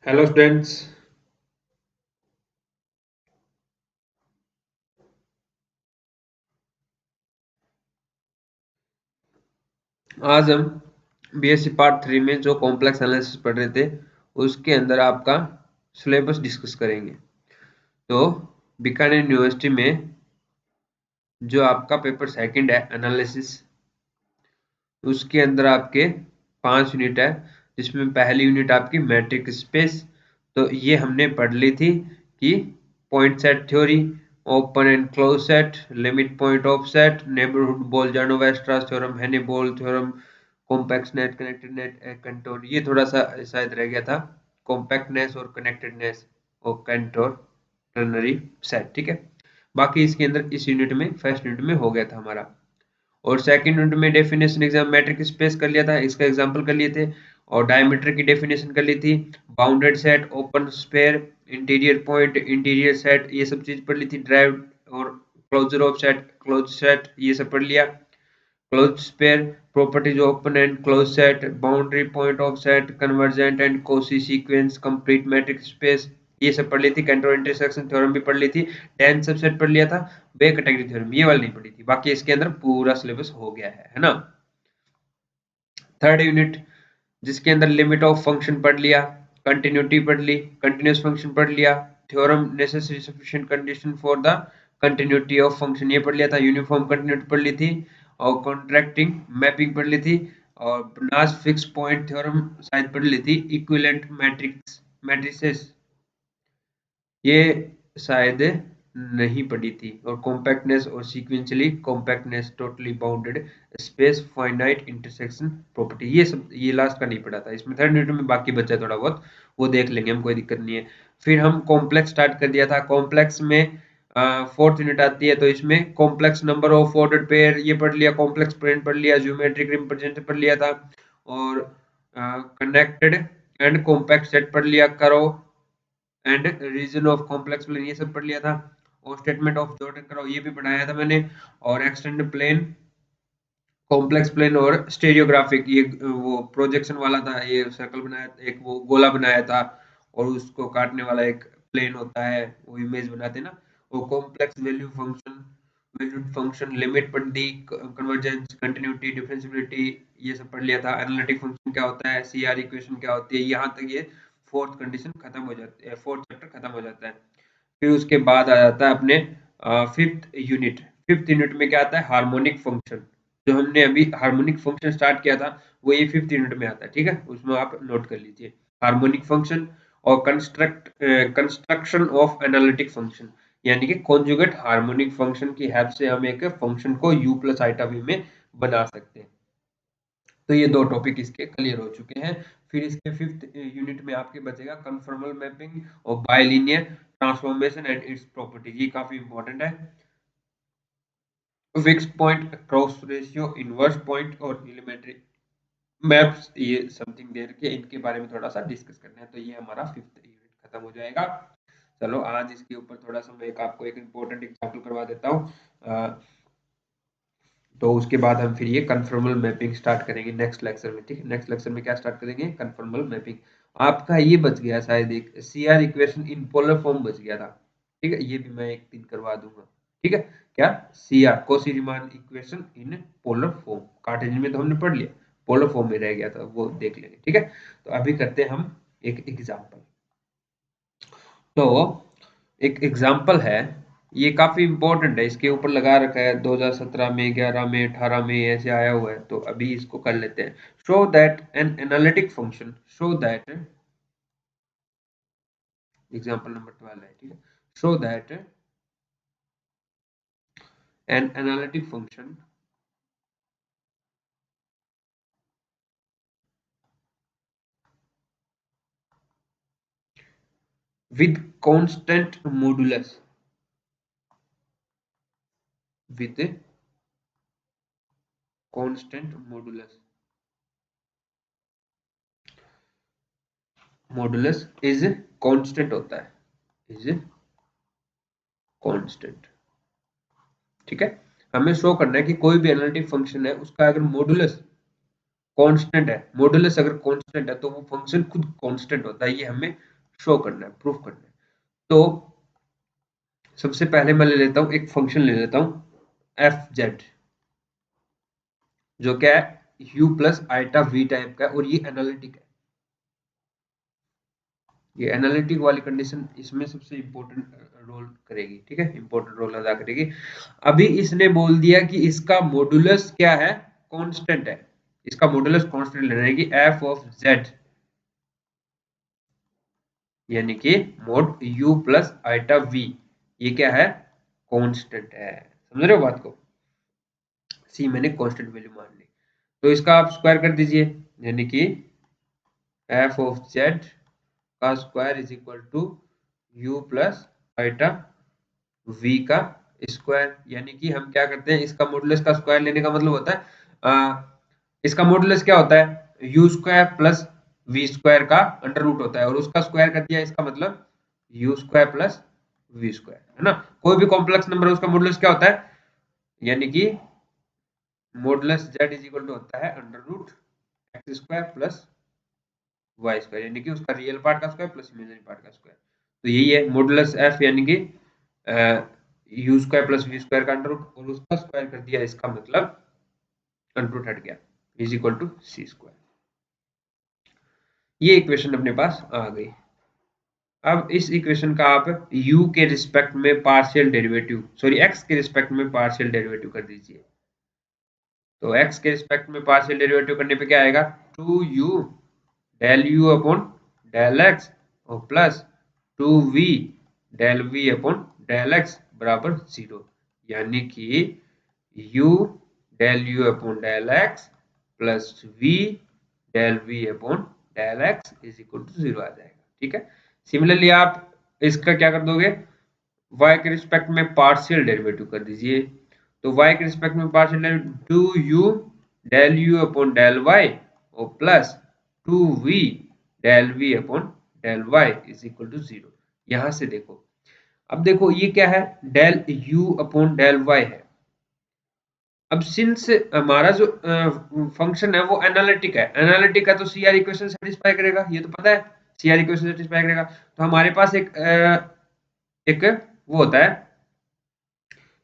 Hello students. आज हम BSc part 3 में जो कॉम्प्लेक्स एनालिसिस पढ़ रहे थे उसके अंदर आपका सिलेबस डिस्कस करेंगे। तो बीकानेर यूनिवर्सिटी में जो आपका पेपर सेकंड है एनालिसिस, उसके अंदर आपके 5 यूनिट है, जिसमें पहली यूनिट आपकी मैट्रिक स्पेस। तो ये हमने पढ़ ली थी कि point set theory, open and close set, limit point of set, neighbourhood Bolzano Weierstrass theorem, Heine Borel theorem, compact net, connected net, Cantor. ये थोड़ा सा शायद रह गया था, कॉम्पैक्टनेस और कनेक्टेडनेस और कंटोर टर्नरी सेट। ठीक है, बाकी इसके अंदर इस यूनिट में फर्स्ट यूनिट में हो गया था हमारा। और सेकंड यूनिट में डेफिनेशन एग्जाम मैट्रिक स्पेस कर लिया था, इसका एग्जांपल कर लिए थे, और डायमीटर की डेफिनेशन कर ली थी, bounded set, open sphere, interior point, interior set, ये सब चीज पढ़ ली थी। ड्राइव और closure of set, close set, ये सब पढ़ लिया। Close sphere, properties of open and close set, boundary point of set, convergent and Cauchy sequence, complete metric space, ये सब पढ़ ली थी। कंट्रोल इंटरसेक्शन थ्योरम भी पढ़ ली थी। टेन सबसेट पढ़ लिया था। बे कैटेगरी थ्योरम ये वाली नहीं पढ़ी थी। बाकी इसके अंदर पूरा सिलेबस हो गया है ना। थर्ड यूनिट जिसके अंदर लिमिट ऑफ फंक्शन पढ़ लिया, कंटिन्यूटी पढ़ ली, कंटिन्यूस फंक्शन पढ़ लिया, theorem necessary sufficient condition for the continuity of function ये पढ़ लिया था, यूनिफॉर्म कंटिन्यूटी पढ़ ली थी, और कॉन्ट्रैक्टिंग मैपिंग पढ़ ली थी, और ब्लास फिक्स पॉइंट थ्योरम शायद पढ़ ली थी, इक्विवेलेंट मैट्रिक्स मैट्रिसेस ये शायद नहीं पढ़ी थी, और कॉम्पैक्टनेस और sequentially compactness, totally bounded space, finite intersection property, ये सब ये लास्ट का नहीं पढ़ा था। इसमें थर्ड यूनिट में बाकी बचा है थोड़ा बहुत, वो देख लेंगे हम, कोई दिक्कत नहीं है। फिर हम कॉम्प्लेक्स स्टार्ट कर दिया था। कॉम्प्लेक्स में फोर्थ यूनिट आती है, तो इसमें complex number of ordered pair ये पढ़ लिया, कॉम्प्लेक्स पेयर पढ़ लिया, ज्योमेट्रिक रिप्रेजेंटेशन पढ़ लिया था, और कनेक्टेड एंड कॉम्पैक्ट सेट पढ़ लिया, करो and region of complex plane ये सब पढ़ लिया था, और स्टेटमेंट ऑफ जॉर्डन करो ये भी पढ़ाया था मैंने, और एक्सटेंड प्लेन, कॉम्प्लेक्स प्लेन, और स्टेरियोग्राफिक ये वो प्रोजेक्शन वाला था, ये सर्कल बनाया, एक वो गोला बनाया था, और उसको काटने वाला एक प्लेन होता है, वो इमेज बनाते हैं ना। वो complex value function, valued function, limit पढ़ दी, कन्वर्जेंस, कंटिन्यूटी, डिफरेंशिएबिलिटी ये सब पढ़ लिया था। एनालिटिक फंक्शन क्या होता है, सीआर इक्वेशन क्या होती है, यहाँ तक ये फोर्थ कंडीशन खत्म हो जाती है, फोर्थ चैप्टर खत्म हो जाता है। फिर उसके बाद आ जाता है अपने फिफ्थ यूनिट। फिफ्थ यूनिट में क्या आता है, हार्मोनिक फंक्शन। जो हमने अभी हार्मोनिक फंक्शन स्टार्ट किया था वो ये फिफ्थ यूनिट में आता है। ठीक है, उसमें आप नोट कर लीजिए हार्मोनिक फंक्शन, और कंस्ट्रक्शन ऑफ एनालिटिक फंक्शन, यानी कि कॉन्जुगेट हार्मोनिक फंक्शन की हेल्प से हम एक फंक्शन को u प्लस आइटा v में बना सकते हैं। तो ये दो टॉपिक इसके क्लियर हो चुके हैं। फिर इसके फिफ्थ यूनिट में आपके बचेगा कन्फॉर्मल मैपिंग और bilinear transformation and its properties, ये काफी इंपॉर्टेंट है। Fixed point, cross ratio, inverse point, और एलिमेंट्री मैप्स, ये समथिंग दे रखे इनके बारे में थोड़ा सा डिस्कस करना है। तो ये हमारा फिफ्थ यूनिट खत्म हो जाएगा। चलो आज इसके ऊपर थोड़ा सा मैं आपको एक इम्पोर्टेंट एग्जाम्पल करवा देता हूँ, तो उसके बाद हम फिर ये कन्फर्मल मैपिंग स्टार्ट करेंगे नेक्स्ट लेक्चर में। ठीक है, नेक्स्ट लेक्चर में क्या स्टार्ट करेंगे, कन्फर्मल मैपिंग। आपका ये बच गया शायद एक CR equation in polar form बच गया था। ठीक है, ये भी मैं एक दिन करवा दूंगा। ठीक है, क्या CR Kosi Riemann equation in polar form, Cartesian में तो हमने पढ़ लिया, पोलर फॉर्म में रह गया था, वो देख लेंगे। ठीक है, तो अभी करते हैं हम एक एग्जाम्पल। तो एक एग्जाम्पल है, ये काफी इंपॉर्टेंट है, इसके ऊपर लगा रखा है 2017 में, 11 में, 18 में ऐसे आया हुआ है, तो अभी इसको कर लेते हैं। Show that an analytic function, show that, example number 12 है। ठीक है, show that an analytic function with constant modulus, with constant modulus, modulus is constant होता है, इज कांस्टेंट। ठीक है, हमें शो करना है कि कोई भी एनालिटिक फंक्शन है उसका अगर मॉडुलस कांस्टेंट है, मॉडुलस अगर कांस्टेंट है तो वो फंक्शन खुद कांस्टेंट होता है, ये हमें शो करना है, प्रूफ करना है। तो सबसे पहले मैं ले लेता हूँ, एक फंक्शन ले लेता हूँ एफ जेड, जो क्या है u plus iota v type का है, और ये एनालिटिक है। ये एनालिटिक वाली कंडीशन इसमें सबसे इंपॉर्टेंट रोल करेगी, ठीक है, इंपॉर्टेंट रोल अदा करेगी। अभी इसने बोल दिया कि इसका मॉडुलस क्या है, कांस्टेंट है। इसका मॉडुलस कांस्टेंट लेना है कि एफ ऑफ जेड, यानी कि mod u plus iota v, ये क्या है, कांस्टेंट है। समझ रहे हो बात को, सी मैंने कांस्टेंट वैल्यू मान ली, तो इसका आप स्क्वायर कर दीजिए, यानी कि एफ ऑफ जेड का square is equal to u plus iota v का स्क्वायर। यानी कि हम क्या करते हैं, इसका मॉडुलस का स्क्वायर लेने का मतलब होता है इसका मॉडुलस क्या होता है, u square plus v square का अंडर रूट होता है, और उसका स्क्वायर कर दिया, इसका मतलब u square plus v square, है ना। कोई भी कॉम्प्लेक्स नंबर उसका मॉडुलस क्या होता है, यानी कि modulus z is equal to होता है under root x square plus y square, यानी कि उसका रियल पार्ट का स्क्वायर प्लस इमेजिनरी पार्ट का स्क्वायर। तो यही है मॉडुलस एफ, यानी कि u square plus v square का अंडर रूट, और उसका स्क्वायर कर दिया, इसका मतलब अंडर रूट हट गया, is equal to c square. ये इक्वेशन अपने पास आ गई। अब इस इक्वेशन का आप u के रिस्पेक्ट में पार्शियल डेरिवेटिव, सॉरी x के रिस्पेक्ट में पार्शियल डेरिवेटिव कर दीजिए। तो x के रिस्पेक्ट में पार्शियल डेरिवेटिव करने पे क्या आएगा, 2u del u upon del x और plus 2v del v upon del x बराबर 0, यानी कि u del u upon del x plus v del v upon del x is equal to 0 आ जाएगा, ठीक है। सिमिलरली आप इसका क्या कर दोगे, y के रिस्पेक्ट में पार्शियल डेरिवेटिव कर दीजिए। तो y के रिस्पेक्ट में partial derivative 2u del u upon del y और plus 2v del v upon del y is equal to 0। यहां से देखो, अब देखो ये क्या है, del u upon del y है। अब सिंस हमारा जो फंक्शन है वो एनालिटिक है, एनालिटिक है तो सी आर इक्वेशन सेटिस्फाई करेगा, ये तो पता है, सी आर इक्वेशन सेटिस्फाई करेगा। तो हमारे पास एक वो होता है,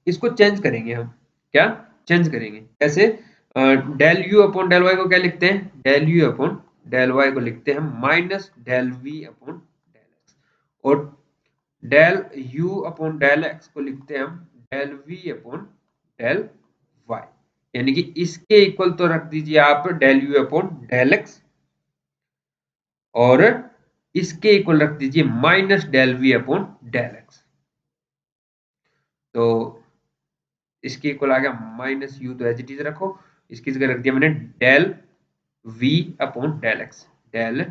इसको चेंज करेंगे हम, क्या चेंज करेंगे, कैसे, del u upon del y को क्या लिखते हैं, del u upon del y को लिखते हैं minus del v upon del x, और del u upon del x को लिखते हैं हम del v upon del y, यानी कि इसके इक्वल तो रख दीजिए आप del u upon del x, और इसके इक्वल रख दीजिए minus del v upon del x. तो इसके इक्वल आ गया माइनस यू, तो एज इट इज रखो, इसकी जगह रख दिया मैंने del v upon del x, del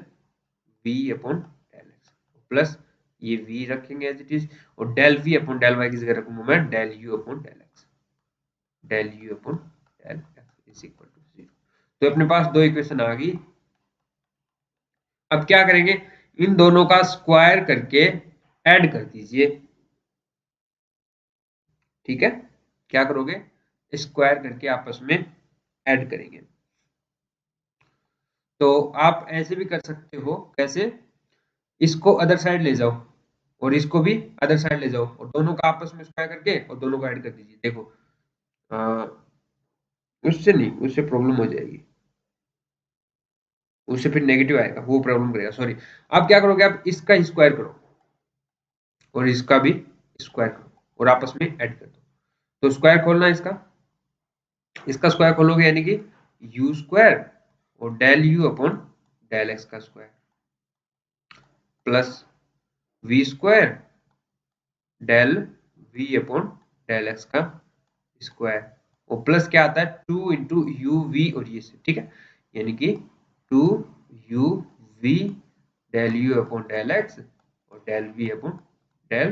v upon del x plus ये v रखेंगे एज इट इज, और del v upon del y की जगह रखूंगा मैं del u upon del x, del u upon del x is equal to 0। तो अपने पास दो इक्वेशन आ गई। अब क्या करेंगे, इन दोनों का स्क्वायर करके ऐड कर दीजिए, ठीक है। क्या करोगे, स्क्वायर करके आपस में ऐड करेंगे। तो आप ऐसे भी कर सकते हो, कैसे, इसको अदर साइड ले जाओ और इसको भी अदर साइड ले जाओ, और दोनों का आपस में स्क्वायर करके और दोनों को ऐड कर दीजिए। देखो उससे नहीं, उससे प्रॉब्लम हो जाएगी, उससे फिर नेगेटिव आएगा, वो प्रॉब्लम करेगा, सॉरी। आप क्या करोगे, आप इसका स्क्वायर करो और इसका भी स्क्वायर करो और आपस में ऐड कर दो। तो स्क्वायर खोलना है इसका, इसका स्क्वायर खोलोगे यानी कि यू स्क्वायर और del u upon del x का square plus v square del v upon del x का स्क्वायर, और प्लस क्या आता है 2 इंटू यू वी और ये से, ठीक है, यानी कि 2 u v del u upon del x और del v upon del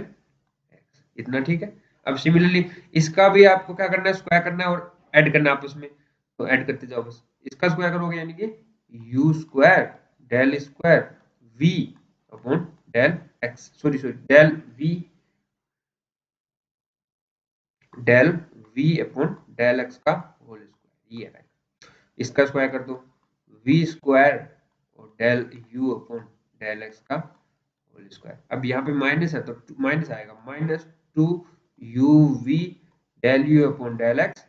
x, इतना, ठीक है। अब सिमिलरली इसका भी आपको क्या करना है, स्क्वायर करना है और ऐड करना है आपस में, तो ऐड करते जाओ बस। इसका स्क्वायर करोगे यानी कि u square del square v upon del x, sorry sorry del v del v upon del x का होल स्क्वायर, ये है। इसका स्क्वायर कर दो, वी स्क्वायर और del u upon del x का होल स्क्वायर। अब यहाँ पे माइनस है तो माइनस आएगा, minus two u v del u upon del x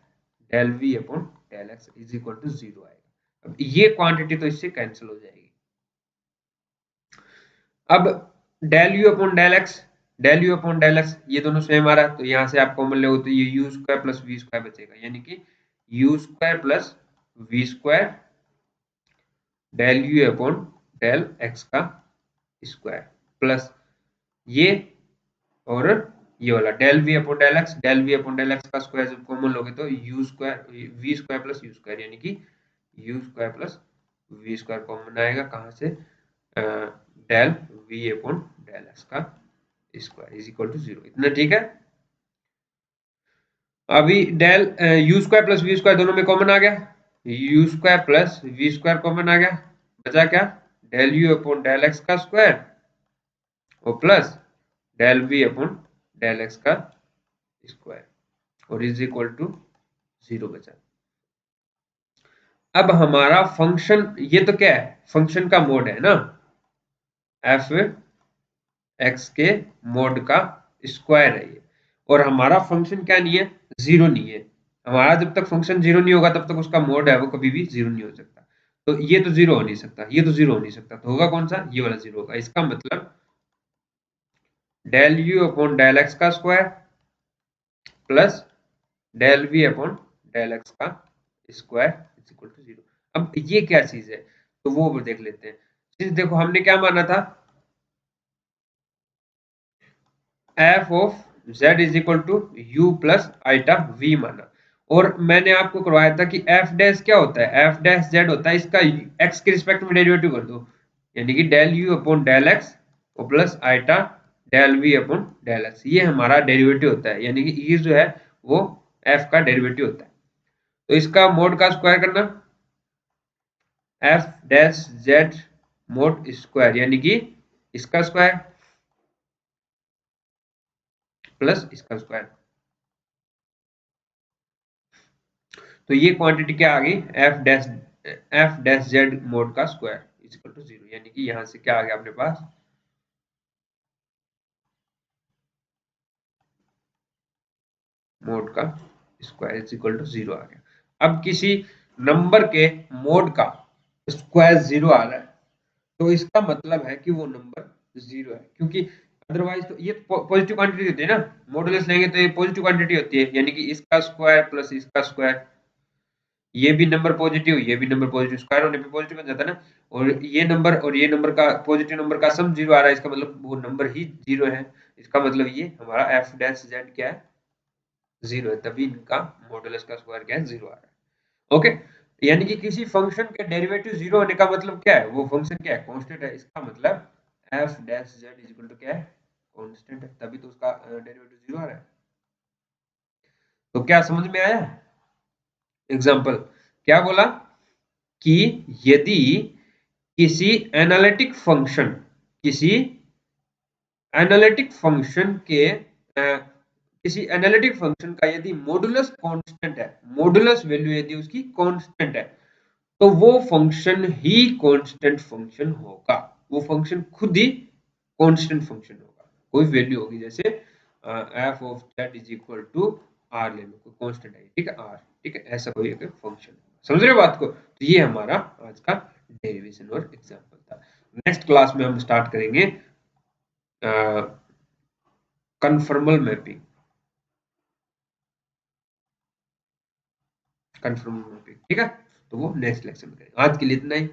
del v upon del x is equal to 0 आएगा। अब ये क्वांटिटी तो इससे कैंसिल हो जाएगी। अब del u upon del x, del u upon del x ये दोनों सेम आ रहा है, तो यहाँ से आप कॉमन ले तो ये u square plus v square बचेगा, यानी कि u square plus v square del u upon del x का स्क्वायर प्लस ये और ये वाला del v upon del x, del v upon del x का स्क्वायर जब कॉमन लोगे तो u square v square plus u square, यानी कि u square plus v square common आएगा कहाँ से, del v upon del x का स्क्वायर इज इक्वल टू 0। इतना ठीक है। अभी del u square plus v square दोनों में कॉमन आ गया, u square plus v square common आ गया, बचा क्या, del u upon del x का स्क्वायर और plus del v upon del x का स्क्वायर और इज इक्वल टू 0 बचा। अब हमारा फंक्शन, ये तो क्या है, फंक्शन का मोड है ना, एफ एक्स के मोड का स्क्वायर है ये, और हमारा फंक्शन क्या नहीं है, 0 नहीं है। हमारा जब तक फंक्शन 0 नहीं होगा तब तक उसका मोड है वो कभी भी 0 नहीं हो सकता। तो ये तो 0 हो नहीं सकता, ये तो 0 हो नहीं सकता, तो होगा कौन सा, ये वाला 0 होगा। इसका मतलब del u upon del x का square plus del v upon del x का स्क्वायर इज इक्वल टू 0। अब ये क्या चीज है, तो वो देख लेते हैं। चीज देखो, हमने क्या माना था, f of z is equal to u plus iota v माना, और मैंने आपको करवाया था कि एफ डैश क्या होता है, एफ डैश जेड होता है, इसका एक्स के रिस्पेक्ट में डेरिवेटिव कर दो, यानी कि del u upon del x और plus eta del v upon del x, ये हमारा डेरिवेटिव होता है, यानी कि ये जो है वो एफ का डेरिवेटिव होता है। तो इसका मोड का स्क्वायर करना, F dash Z mode square, यानी कि इसका स्क्वायर प्लस इसका स्क्वायर, तो ये क्वांटिटी क्या आ गई, एफ डैश जेड मोड का स्क्वायर इज इक्वल टू 0, यानी कि यहां से क्या आ गया अपने पास, मोड का स्क्वायर इज इक्वल टू 0 आ गया। अब किसी नंबर के मोड का स्क्वायर 0 आ रहा है तो इसका मतलब है कि वो नंबर 0 है, क्योंकि अदरवाइज तो ये पॉजिटिव क्वांटिटी होती है ना, मॉडुलस लेंगे तो ये पॉजिटिव क्वांटिटी होती है, यानी कि इसका स्क्वायर प्लस इसका स्क्वायर, ये भी नंबर पॉजिटिव, ये भी नंबर पॉजिटिव, स्क्वायर होने पे पॉजिटिव बन जाता है ना, और ये नंबर का पॉजिटिव नंबर का सम 0 आ रहा है, इसका मतलब वो नंबर ही 0 है। इसका मतलब ये हमारा एफ डैश जेड क्या है, 0 है, तभी इनका मॉडुलस का स्क्वायर क्या है, 0 आ रहा है। ओके, यानी कि किसी फंक्शन के डेरिवेटिव 0 होने का मतलब क्या है, वो फंक्शन क्या है, कांस्टेंट है, इसका मतलब f dash z is equal to क्या है, कांस्टेंट है, तभी तो उसका डेरिवेटिव 0 आ रहा है। तो क्या समझ में आया, एग्जांपल क्या बोला कि यदि किसी एनालिटिक फंक्शन, किसी एनालिटिक फंक्शन के किसी एनालिटिक फंक्शन का यदि मॉडुलस कांस्टेंट है, मॉडुलस वैल्यू यदि उसकी कांस्टेंट है, तो वो फंक्शन ही कांस्टेंट फंक्शन होगा, वो फंक्शन खुद ही कांस्टेंट फंक्शन होगा। कोई वैल्यू होगी, जैसे f of z is equal to r ले लो, कोई कांस्टेंट है, ठीक है, आर, ठीक है, ऐसा कोई एक फंक्शन, समझ रहे हो बात को। तो ये हमारा आज का डेरिवेशन और एग्जांपल था। नेक्स्ट क्लास में हम स्टार्ट करेंगे कन्फर्मल मैपिंग, कन्फर्मल मैपिंग, ठीक है, तो वो नेक्स्ट लेक्चर में करेंगे। आज के लिए इतना ही।